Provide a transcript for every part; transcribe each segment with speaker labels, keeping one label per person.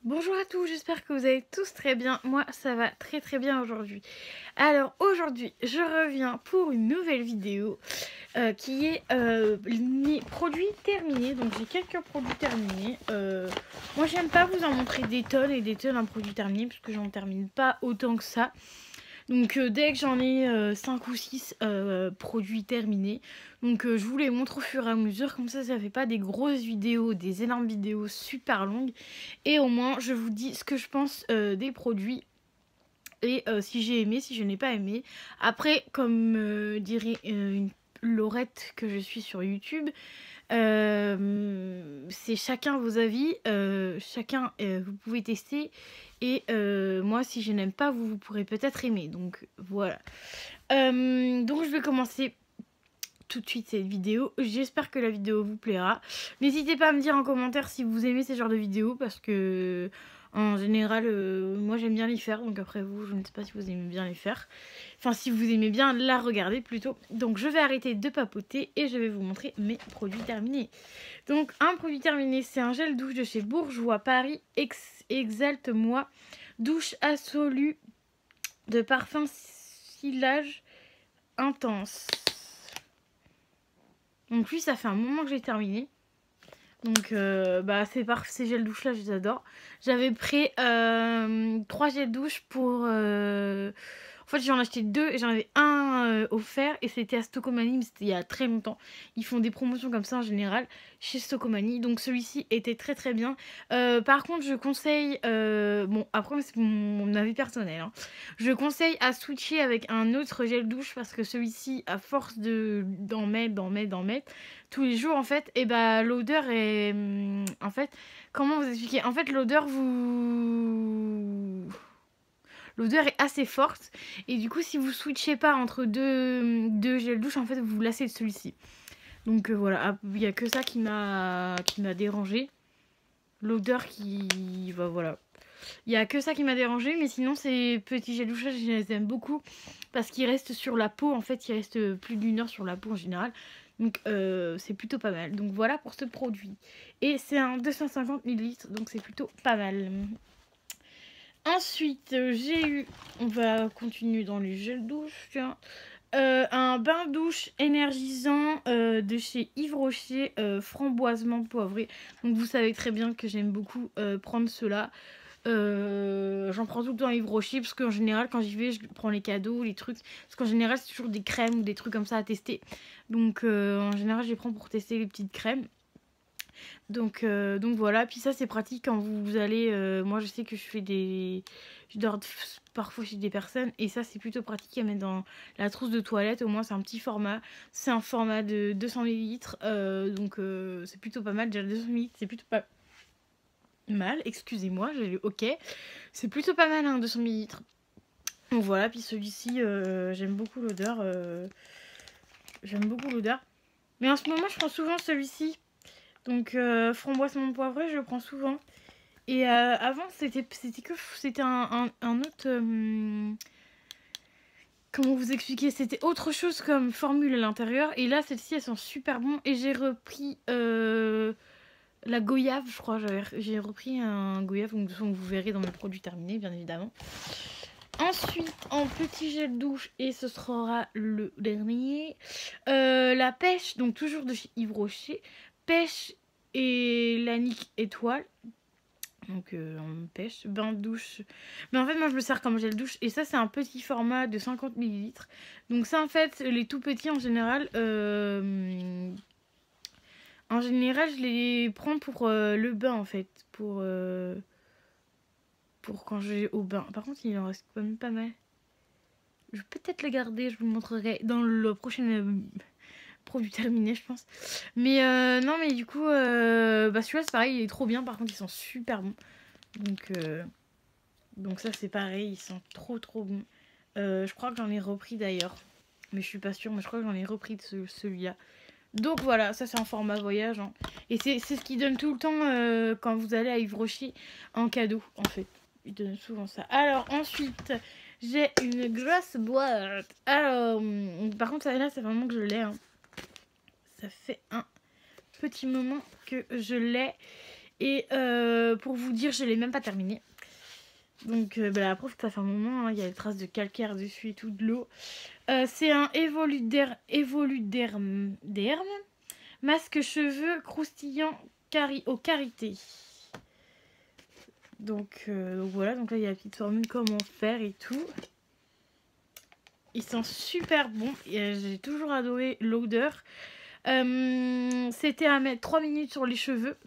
Speaker 1: Bonjour à tous, j'espère que vous allez tous très bien. Moi, ça va très très bien aujourd'hui. Alors aujourd'hui, je reviens pour une nouvelle vidéo qui est mes produits terminés. Donc j'ai quelques produits terminés. Moi, j'aime pas vous en montrer des tonnes et des tonnes en produits terminés parce que j'en termine pas autant que ça. Donc dès que j'en ai 5 ou 6 produits terminés, donc je vous les montre au fur et à mesure, comme ça fait pas des grosses vidéos, des énormes vidéos super longues. Et au moins je vous dis ce que je pense des produits. Et si j'ai aimé, si je n'ai pas aimé. Après, comme dirait une Laurette que je suis sur YouTube, c'est chacun vos avis, chacun vous pouvez tester. Et moi, si je n'aime pas, vous pourrez peut-être aimer. Donc voilà. Donc je vais commencer tout de suite cette vidéo. J'espère que la vidéo vous plaira. N'hésitez pas à me dire en commentaire si vous aimez ce genre de vidéos parce que en général, moi j'aime bien les faire. Donc après vous, je ne sais pas si vous aimez bien les faire. Enfin, si vous aimez bien la regarder plutôt. Donc je vais arrêter de papoter et je vais vous montrer mes produits terminés. Donc un produit terminé, c'est un gel douche de chez Bourjois Paris Exalte-moi douche absolue de parfum ciliage intense. Donc lui, ça fait un moment que j'ai terminé. Donc ces gels douche là, je les adore. J'avais pris 3 gels douche pour... En fait, j'en ai acheté 2 et j'en avais un offert. Et c'était à Stocomanie, mais c'était il y a très longtemps. Ils font des promotions comme ça en général chez Stocomanie. Donc celui-ci était très très bien. Par contre, je conseille... bon, après, c'est mon avis personnel. Hein. Je conseille à switcher avec un autre gel douche parce que celui-ci, à force d'en mettre tous les jours, en fait, et bah l'odeur est... En fait, comment vous expliquer? En fait, l'odeur est assez forte. Et du coup, si vous switchez pas entre deux gels douche, en fait, vous vous lassez de celui-ci. Donc voilà, il n'y a que ça qui m'a dérangé. L'odeur qui... Bah, voilà. Il n'y a que ça qui m'a dérangé, mais sinon ces petits gels douche, je les aime beaucoup parce qu'ils restent sur la peau. En fait, ils restent plus d'1 heure sur la peau en général. Donc c'est plutôt pas mal. Donc voilà pour ce produit. Et c'est un 250 ml, donc c'est plutôt pas mal. Ensuite, j'ai eu... On va continuer dans les gels douche. Un bain douche énergisant de chez Yves Rocher, framboisement poivré. Donc vous savez très bien que j'aime beaucoup prendre cela. J'en prends tout le temps à Yves Rocher parce qu'en général quand j'y vais je prends les cadeaux, les trucs, parce qu'en général c'est toujours des crèmes ou des trucs comme ça à tester, donc en général je les prends pour tester les petites crèmes, donc voilà. Puis ça c'est pratique quand vous allez, moi je sais que je dors parfois chez des personnes et ça c'est plutôt pratique à mettre dans la trousse de toilette. Au moins c'est un petit format, c'est un format de 200 ml, donc c'est plutôt pas mal. Déjà 200 ml c'est plutôt pas mal, excusez-moi, j'ai lu ok. C'est plutôt pas mal, hein, 200 ml. Donc voilà, puis celui-ci, j'aime beaucoup l'odeur. J'aime beaucoup l'odeur. Mais en ce moment, je prends souvent celui-ci. Donc framboise poivré, je le prends souvent. Et avant, c'était un autre... comment vous expliquer? C'était autre chose comme formule à l'intérieur. Et là, celle-ci, elles sont super bon. Et j'ai repris... la goyave, je crois. J'ai repris un goyave, donc vous verrez dans mes produits terminés, bien évidemment. Ensuite, en petit gel douche, et ce sera le dernier, la pêche, donc toujours de chez Yves Rocher, pêche et lanique étoile. Donc en pêche, bain de douche. Mais en fait, moi je me sers comme gel douche. Et ça, c'est un petit format de 50 ml. Donc ça, en fait, les tout petits en général, je les prends pour le bain en fait. Pour quand je vais au bain. Par contre, il en reste quand même pas mal. Je vais peut-être les garder, je vous le montrerai dans le prochain produit terminé, je pense. Mais non, mais du coup, celui-là, c'est pareil, il est trop bien. Par contre, ils sont super bons. Donc ça, c'est pareil, ils sont trop bons. Je crois que j'en ai repris d'ailleurs. Mais je suis pas sûre, mais je crois que j'en ai repris de celui-là. Donc voilà, ça c'est un format voyage. Hein. Et c'est ce qu'ils donnent tout le temps quand vous allez à Yves Rocher en cadeau, en fait. Ils donnent souvent ça. Alors ensuite, j'ai une grosse boîte. Alors, par contre, là, c'est vraiment que je l'ai. Hein. Ça fait un petit moment que je l'ai. Et pour vous dire, je l'ai même pas terminé. Donc la preuve que ça fait un moment, hein, il y a des traces de calcaire dessus et tout, de l'eau. C'est un Evoluderm masque cheveux croustillant au karité. Donc voilà, donc là il y a la petite formule comment faire et tout. Ils sont super bons, j'ai toujours adoré l'odeur. C'était à mettre 3 minutes sur les cheveux.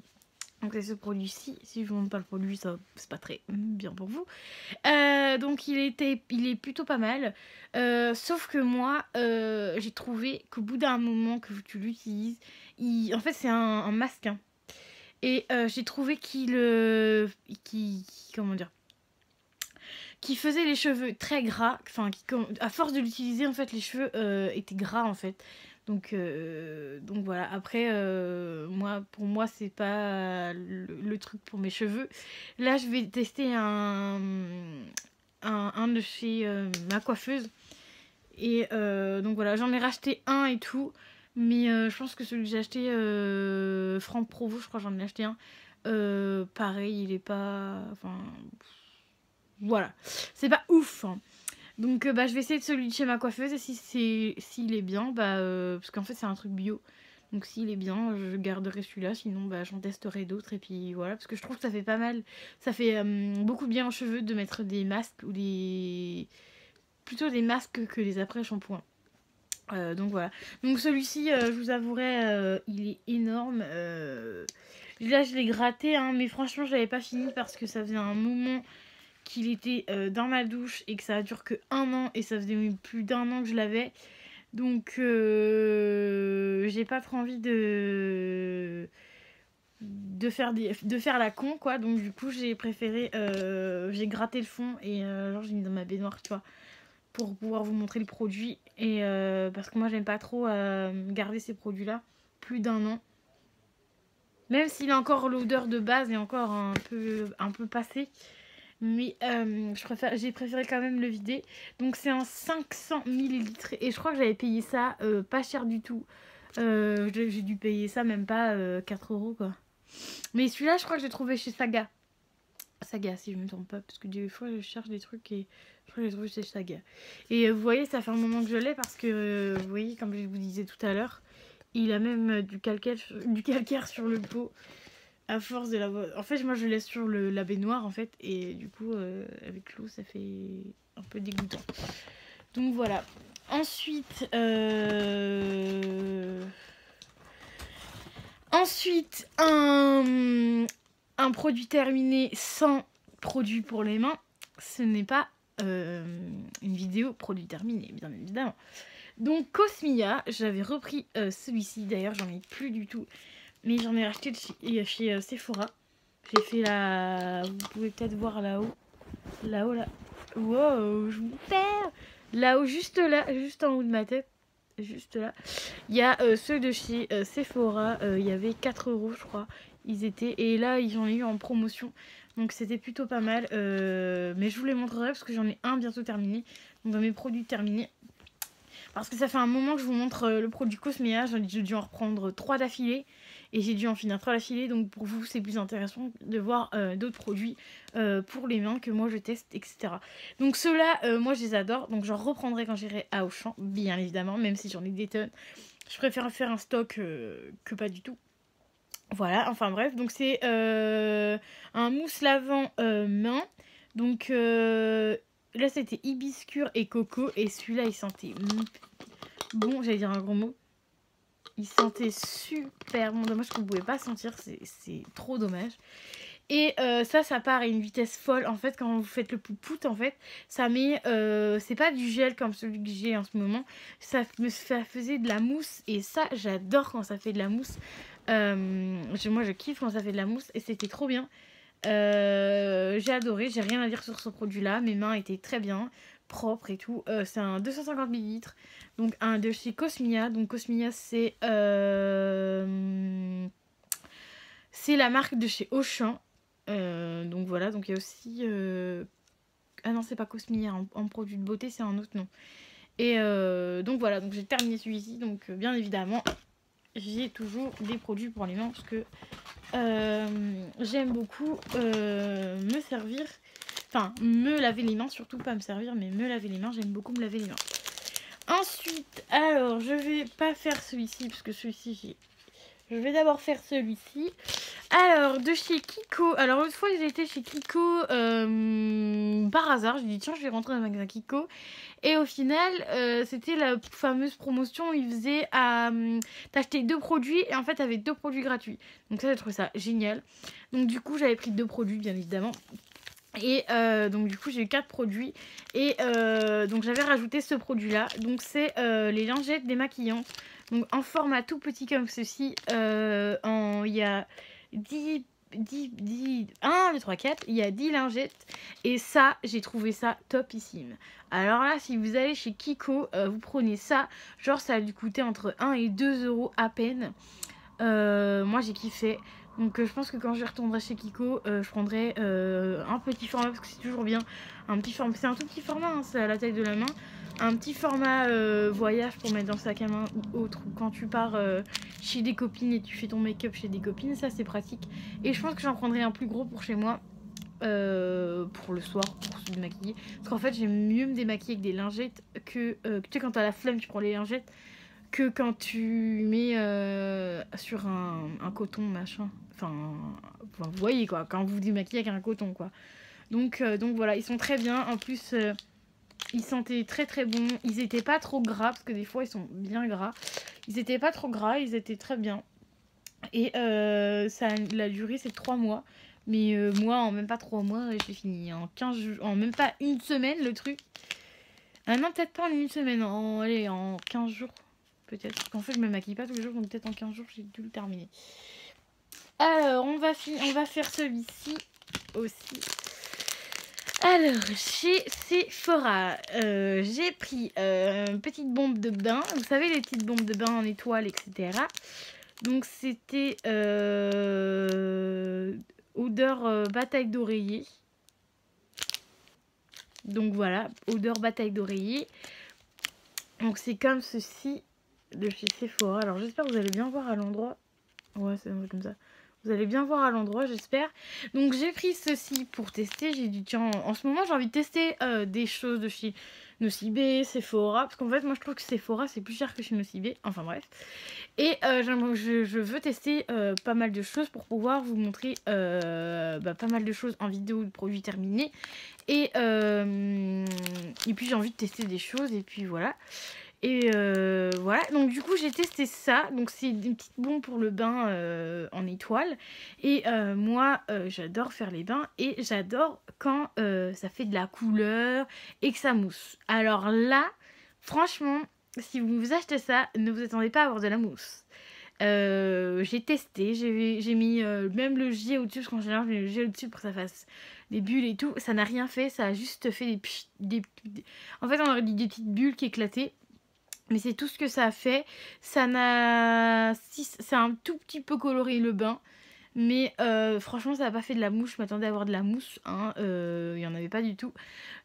Speaker 1: Donc c'est ce produit-ci. Si je vous montre pas le produit, ça c'est pas très bien pour vous. Donc il est plutôt pas mal. Sauf que moi, j'ai trouvé qu'au bout d'un moment que tu l'utilises, en fait c'est un masque. Hein. Et j'ai trouvé comment dire, qui faisait les cheveux très gras. Enfin, à force de l'utiliser, en fait, les cheveux étaient gras en fait. Donc voilà. Après, pour moi, c'est pas le truc pour mes cheveux. Là, je vais tester un de chez ma coiffeuse. Et donc voilà, j'en ai racheté un et tout. Mais je pense que celui que j'ai acheté, Franck Provo, je crois que j'en ai acheté un. Pareil, il est pas... Enfin... Voilà. C'est pas ouf. Hein. Donc je vais essayer de celui de chez ma coiffeuse. Et s'il est bien, parce qu'en fait c'est un truc bio. Donc s'il est bien, je garderai celui-là. Sinon, j'en testerai d'autres. Et puis voilà, parce que je trouve que ça fait pas mal. Ça fait beaucoup bien aux cheveux de mettre des masques ou des... Plutôt des masques que les après-shampoings. Donc voilà. Donc celui-ci, je vous avouerai, il est énorme. Là, je l'ai gratté, hein, mais franchement, je l'avais pas fini parce que ça faisait un moment qu'il était dans ma douche et que ça dure que 1 an et ça faisait plus d'1 an que je l'avais. Donc, j'ai pas trop envie de faire la con, quoi. Donc, du coup, j'ai préféré... j'ai gratté le fond et genre, j'ai mis dans ma baignoire, tu vois, pour pouvoir vous montrer le produit. Et parce que moi, j'aime pas trop garder ces produits-là plus d'1 an. Même s'il a encore l'odeur de base et encore un peu passé. Mais j'ai préféré quand même le vider. Donc c'est un 500 ml. Et je crois que j'avais payé ça pas cher du tout. J'ai dû payer ça même pas 4 € quoi. Mais celui-là, je crois que j'ai trouvé chez Saga. Saga, si je me trompe pas. Parce que des fois, je cherche des trucs et je crois que j'ai trouvé chez Saga. Et vous voyez, ça fait un moment que je l'ai parce que, vous voyez, comme je vous disais tout à l'heure, il a même du calcaire sur le pot. À force de la... En fait, moi, je laisse sur la baignoire, en fait. Et du coup, avec l'eau, ça fait un peu dégoûtant. Donc, voilà. Ensuite, un produit terminé sans produit pour les mains. Ce n'est pas une vidéo produit terminé, bien évidemment. Donc, Cosmia, j'avais repris celui-ci. D'ailleurs, j'en ai plus du tout. Mais j'en ai racheté chez Sephora. J'ai fait la... Vous pouvez peut-être voir là-haut. Là-haut, là. Wow, je vous perds. Là-haut, juste là, juste en haut de ma tête. Juste là. Il y a ceux de chez Sephora. Il y avait 4 € je crois. Ils étaient... Et là, ils ont eu en promotion. Donc c'était plutôt pas mal. Mais je vous les montrerai parce que j'en ai un bientôt terminé. Donc dans mes produits terminés. Parce que ça fait un moment que je vous montre le produit Cosmea. J'ai dû en reprendre 3 d'affilée. Et j'ai dû en finir 3 d'affilée. Donc pour vous, c'est plus intéressant de voir d'autres produits pour les mains que moi je teste, etc. Donc ceux-là, moi je les adore. Donc j'en reprendrai quand j'irai à Auchan, bien évidemment. Même si j'en ai des tonnes. Je préfère faire un stock que pas du tout. Voilà, enfin bref. Donc c'est un mousse lavant main. Donc là c'était hibiscure et coco. Et celui-là il sentait bon, j'allais dire un gros mot. Il sentait super bon. Dommage qu'on ne pouvait pas sentir. C'est trop dommage. Et ça part à une vitesse folle. En fait, quand vous faites le poupoute, en fait, ça met... c'est pas du gel comme celui que j'ai en ce moment. Ça faisait de la mousse. Et ça, j'adore quand ça fait de la mousse. Moi, je kiffe quand ça fait de la mousse. Et c'était trop bien. J'ai adoré. J'ai rien à dire sur ce produit-là. Mes mains étaient très bien. Propres et tout. C'est un 250 ml. Donc un de chez Cosmia. Donc Cosmia c'est la marque de chez Auchan. Donc voilà, donc il y a aussi... Ah non, c'est pas Cosmia, en produit de beauté, c'est un autre nom. Et donc voilà, donc j'ai terminé celui-ci, donc bien évidemment, j'ai toujours des produits pour les mains parce que j'aime beaucoup me servir, enfin me laver les mains, surtout pas me servir mais me laver les mains, j'aime beaucoup me laver les mains. Ensuite, alors je vais pas faire celui-ci parce que celui-ci je vais d'abord faire celui-ci. Alors, de chez Kiko. Alors, une fois, j'ai été chez Kiko par hasard. J'ai dit, tiens, je vais rentrer dans le magasin Kiko. Et au final, c'était la fameuse promotion où ils faisaient t'achetais 2 produits et en fait, t'avais 2 produits gratuits. Donc, ça, j'ai trouvé ça génial. Donc, du coup, j'avais pris 2 produits, bien évidemment. Et donc du coup j'ai eu 4 produits et donc j'avais rajouté ce produit là, donc c'est les lingettes démaquillantes, donc en format tout petit comme ceci, il y a 10 1, 2, 3, 4, il y a 10 lingettes et ça j'ai trouvé ça topissime. Alors là si vous allez chez Kiko, vous prenez ça, genre ça a dû coûter entre 1 et 2 euros à peine. Moi j'ai kiffé. Donc je pense que quand je retournerai chez Kiko, je prendrai un petit format parce que c'est toujours bien. Un petit format, c'est un tout petit format, hein, c'est à la taille de la main. Un petit format voyage pour mettre dans le sac à main ou autre. Ou quand tu pars chez des copines et tu fais ton make-up chez des copines, ça c'est pratique. Et je pense que j'en prendrai un plus gros pour chez moi. Pour le soir, pour se démaquiller. Parce qu'en fait j'aime mieux me démaquiller avec des lingettes que tu sais quand t'as la flemme tu prends les lingettes que quand tu mets sur un coton machin. Enfin, vous voyez quoi, quand vous démaquillez avec un coton quoi. Donc voilà, ils sont très bien. En plus, ils sentaient très très bon. Ils étaient pas trop gras, parce que des fois ils sont bien gras. Ils étaient pas trop gras, ils étaient très bien. Et la durée c'est 3 mois. Mais moi, en même pas 3 mois, j'ai fini. En 15 jours, en même pas une semaine le truc. Ah non, peut-être pas en une semaine, allez, en 15 jours. Peut-être. Parce qu'en fait, je me maquille pas tous les jours, donc peut-être en 15 jours, j'ai dû le terminer. Alors, on va faire celui-ci aussi. Alors, chez Sephora, j'ai pris une petite bombe de bain. Vous savez, les petites bombes de bain en étoile, etc. Donc, c'était odeur bataille d'oreiller. Donc, voilà, odeur bataille d'oreiller. Donc, c'est comme ceci de chez Sephora. Alors, j'espère que vous allez bien voir à l'endroit. Ouais, c'est comme ça. Vous allez bien voir à l'endroit, j'espère. Donc, j'ai pris ceci pour tester. J'ai dit, tiens, en ce moment, j'ai envie de tester des choses de chez Nocibé, Sephora. Parce qu'en fait, moi, je trouve que Sephora, c'est plus cher que chez Nocibé. Enfin, bref. Et je veux tester pas mal de choses pour pouvoir vous montrer pas mal de choses en vidéo de produits terminés. Et puis, j'ai envie de tester des choses. Et puis, voilà. Et voilà, donc du coup j'ai testé ça. Donc c'est une petite bombe pour le bain en étoile. Et moi j'adore faire les bains. Et j'adore quand ça fait de la couleur et que ça mousse. Alors là, franchement, si vous achetez ça, ne vous attendez pas à avoir de la mousse. J'ai testé, j'ai mis même le jet au-dessus. Parce qu'en général je mets le jet au-dessus pour que ça fasse des bulles et tout. Ça n'a rien fait, ça a juste fait en fait on aurait dit des petites bulles qui éclataient. Mais c'est tout ce que ça a fait. Ça a un tout petit peu coloré le bain. Mais franchement, ça n'a pas fait de la mousse. Je m'attendais à avoir de la mousse. Hein. Il n'y en avait pas du tout.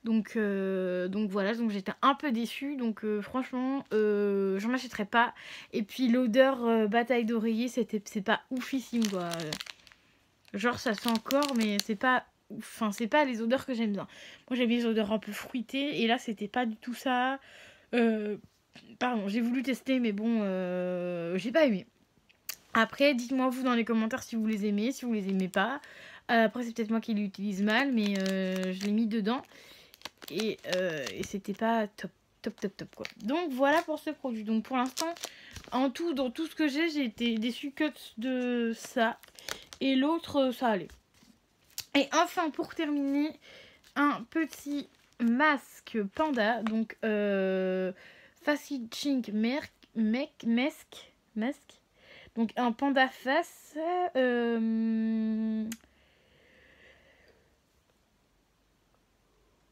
Speaker 1: Donc voilà. Donc j'étais un peu déçue. Donc franchement, j'en achèterai pas. Et puis l'odeur bataille d'oreiller, c'est pas oufissime quoi. Genre ça sent encore, mais c'est pas... Enfin, c'est pas les odeurs que j'aime bien. Moi, j'aime bien les odeurs un peu fruitées. Et là, c'était pas du tout ça. Pardon, j'ai voulu tester, mais bon, j'ai pas aimé. Après, dites-moi vous dans les commentaires si vous les aimez, si vous les aimez pas. Après, c'est peut-être moi qui l'utilise mal, mais je l'ai mis dedans. Et c'était pas top quoi. Donc voilà pour ce produit. Donc pour l'instant, en tout, dans tout ce que j'ai été déçue que de ça. Et l'autre, ça allait. Et enfin, pour terminer, un petit masque panda. Donc, Facile Chink Mask. Donc un panda face.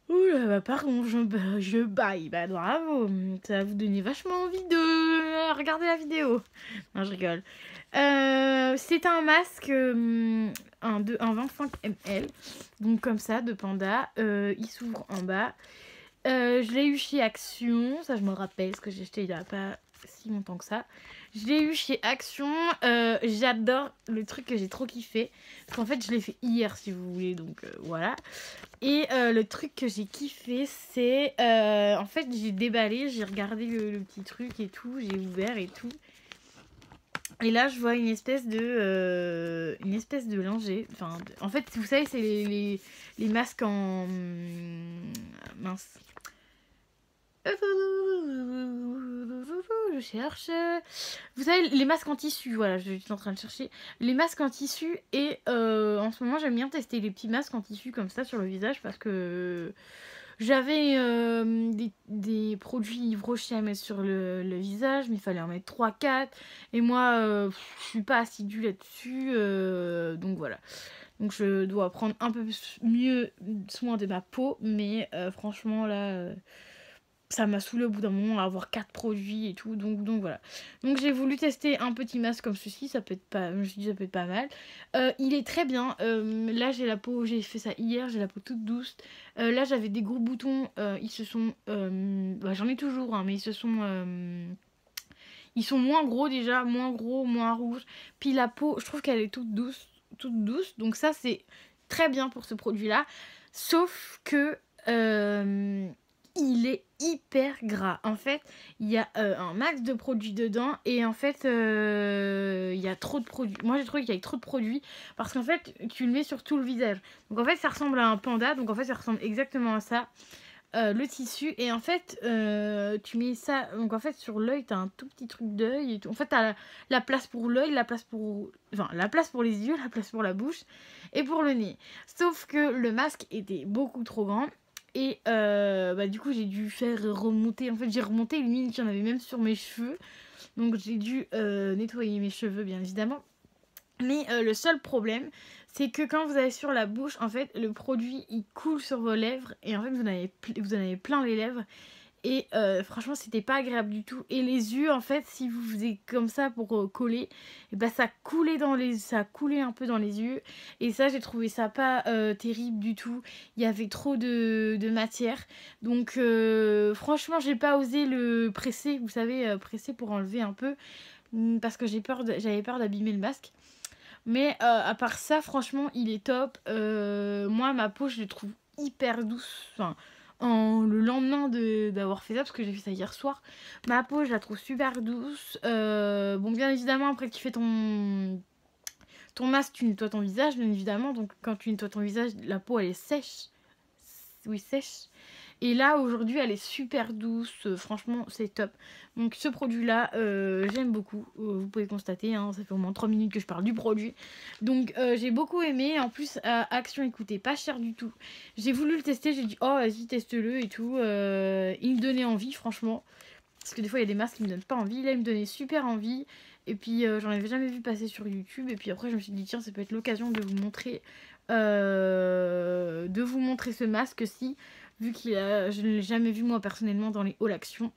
Speaker 1: Oula, bah pardon, je baille. Bah bravo, ça va vous donner vachement envie de regarder la vidéo. Non, je rigole. C'est un masque, un 25 ml. Donc comme ça, de panda. Il s'ouvre en bas. Je l'ai eu chez Action, ça je me rappelle, parce que j'ai acheté il n'y a pas si longtemps que ça. Je l'ai eu chez Action. J'adore le truc que j'ai trop kiffé. Parce qu'en fait, je l'ai fait hier, si vous voulez. Donc, voilà. Et le truc que j'ai kiffé, c'est... en fait, j'ai déballé, j'ai regardé le petit truc et tout. J'ai ouvert et tout. Et là, je vois une espèce de linget. Enfin, en fait, vous savez, c'est les masques en... mince. Je cherche. Vous savez, les masques en tissu, voilà, je suis en train de chercher. Les masques en tissu et en ce moment, j'aime bien tester les petits masques en tissu comme ça sur le visage parce que j'avais des produits Yves Rocher à mettre sur le visage, mais il fallait en mettre 3-4. Et moi, je suis pas assidue là-dessus, donc voilà. Donc je dois prendre un peu mieux soin de ma peau, mais franchement là... ça m'a saoulé au bout d'un moment à avoir 4 produits et tout, donc voilà. Donc j'ai voulu tester un petit masque comme ceci, ça peut être pas, je me suis dit ça peut être pas mal. Il est très bien, là j'ai la peau, j'ai fait ça hier, j'ai la peau toute douce. Là j'avais des gros boutons, ils se sont, j'en ai toujours, hein, mais ils sont moins gros déjà, moins gros, moins rouges. Puis la peau, je trouve qu'elle est toute douce, donc ça c'est très bien pour ce produit là. Sauf que il est hyper gras. En fait, il y a un max de produits dedans et en fait, il y a trop de produits. Moi, j'ai trouvé qu'il y avait trop de produits parce qu'en fait, tu le mets sur tout le visage. Donc en fait, ça ressemble à un panda. Donc en fait, ça ressemble exactement à ça. Le tissu et en fait tu mets ça donc en fait sur l'œil t'as un tout petit truc d'œil et tout. En fait t'as la place pour l'œil, la place pour les yeux, la place pour la bouche et pour le nez, sauf que le masque était beaucoup trop grand et du coup j'ai dû faire remonter, en fait j'ai remonté limite, j'en avais même sur mes cheveux, donc j'ai dû nettoyer mes cheveux bien évidemment. Mais le seul problème, c'est que quand vous avez sur la bouche, en fait, le produit, il coule sur vos lèvres. Et en fait, vous en avez plein les lèvres. Et franchement, c'était pas agréable du tout. Et les yeux, en fait, si vous faisiez comme ça pour coller, et ben, ça coulait un peu dans les yeux. Et ça, j'ai trouvé ça pas terrible du tout. Il y avait trop de matière. Donc, franchement, j'ai pas osé le presser. Vous savez, presser pour enlever un peu. Parce que j'avais peur d'abîmer le masque. Mais à part ça, franchement, il est top. Moi, ma peau, je la trouve hyper douce. Enfin, le lendemain d'avoir fait ça, parce que j'ai fait ça hier soir, ma peau, je la trouve super douce. Bon, bien évidemment, après que tu fais ton masque, tu nettoies ton visage, bien évidemment. Donc, quand tu nettoies ton visage, la peau, elle est sèche. Oui, sèche. Et là, aujourd'hui, elle est super douce. Franchement, c'est top. Donc, ce produit-là, j'aime beaucoup. Vous pouvez constater, hein, ça fait au moins 3 minutes que je parle du produit. Donc, j'ai beaucoup aimé. En plus, Action, écoutez, pas cher du tout. J'ai voulu le tester. J'ai dit, oh, vas-y, teste-le et tout. Il me donnait envie, franchement. Parce que des fois, il y a des masques qui me donnent pas envie. Là, il me donnait super envie. Et puis, j'en avais jamais vu passer sur YouTube. Et puis après, je me suis dit, tiens, ça peut être l'occasion de vous montrer ce masque-ci. Vu je ne l'ai jamais vu moi personnellement dans les hauls Action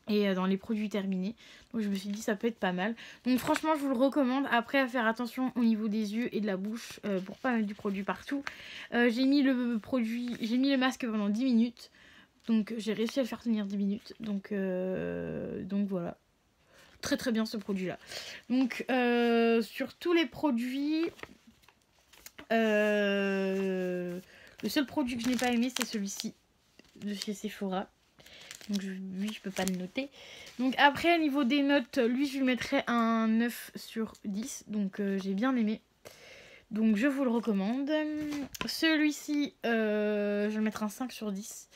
Speaker 1: et dans les produits terminés. Donc je me suis dit ça peut être pas mal. Donc franchement je vous le recommande. Après à faire attention au niveau des yeux et de la bouche pour pas mettre du produit partout. J'ai mis le masque pendant 10 minutes. Donc j'ai réussi à le faire tenir 10 minutes. Donc voilà. Très très bien ce produit là. Donc sur tous les produits... le seul produit que je n'ai pas aimé, c'est celui-ci de chez Sephora. Donc lui, je peux pas le noter. Donc après, au niveau des notes, lui, je lui mettrais un 9 sur 10. Donc j'ai bien aimé. Donc je vous le recommande. Celui-ci, je vais mettre un 5 sur 10.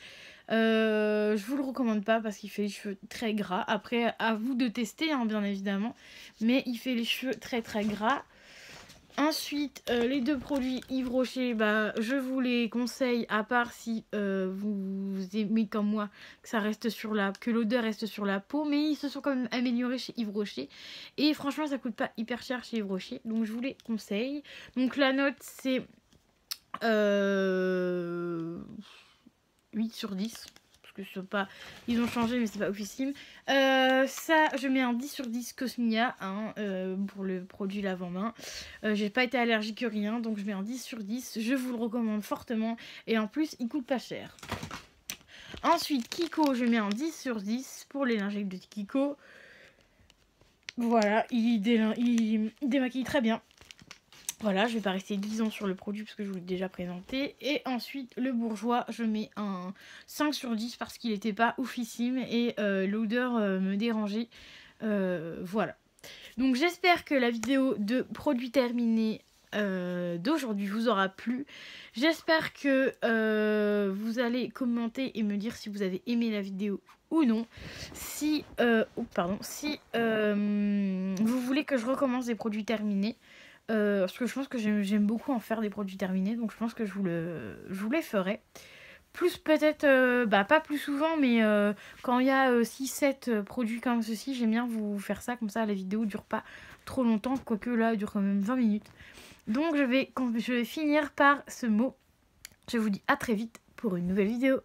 Speaker 1: Je vous le recommande pas parce qu'il fait les cheveux très gras. Après, à vous de tester, hein, bien évidemment. Mais il fait les cheveux très très gras. Ensuite, les deux produits Yves Rocher, je vous les conseille, à part si vous aimez comme moi que l'odeur reste sur la peau, mais ils se sont quand même améliorés chez Yves Rocher. Et franchement, ça coûte pas hyper cher chez Yves Rocher, donc je vous les conseille. Donc la note, c'est 8 sur 10. Que ils ont changé mais c'est pas officiel. Ça je mets un 10 sur 10 Cosmia, hein, pour le produit lave-en-main. J'ai pas été allergique à rien, donc je mets un 10 sur 10. Je vous le recommande fortement et en plus il coûte pas cher. Ensuite Kiko, je mets un 10 sur 10 pour les lingettes de Kiko. Voilà, il démaquille très bien. Voilà, je vais pas rester 10 ans sur le produit parce que je vous l'ai déjà présenté. Et ensuite, le Bourjois, je mets un 5 sur 10 parce qu'il n'était pas oufissime et l'odeur me dérangeait. Voilà. Donc j'espère que la vidéo de produits terminés d'aujourd'hui vous aura plu. J'espère que vous allez commenter et me dire si vous avez aimé la vidéo ou non. Si, si vous voulez que je recommence des produits terminés. Parce que je pense que j'aime beaucoup en faire des produits terminés, donc je pense que je vous les ferai. Plus peut-être, pas plus souvent, mais quand il y a 6-7 produits comme ceci, j'aime bien vous faire ça, comme ça la vidéo dure pas trop longtemps, quoique là elle dure quand même 20 minutes. Donc je vais finir par ce mot. Je vous dis à très vite pour une nouvelle vidéo.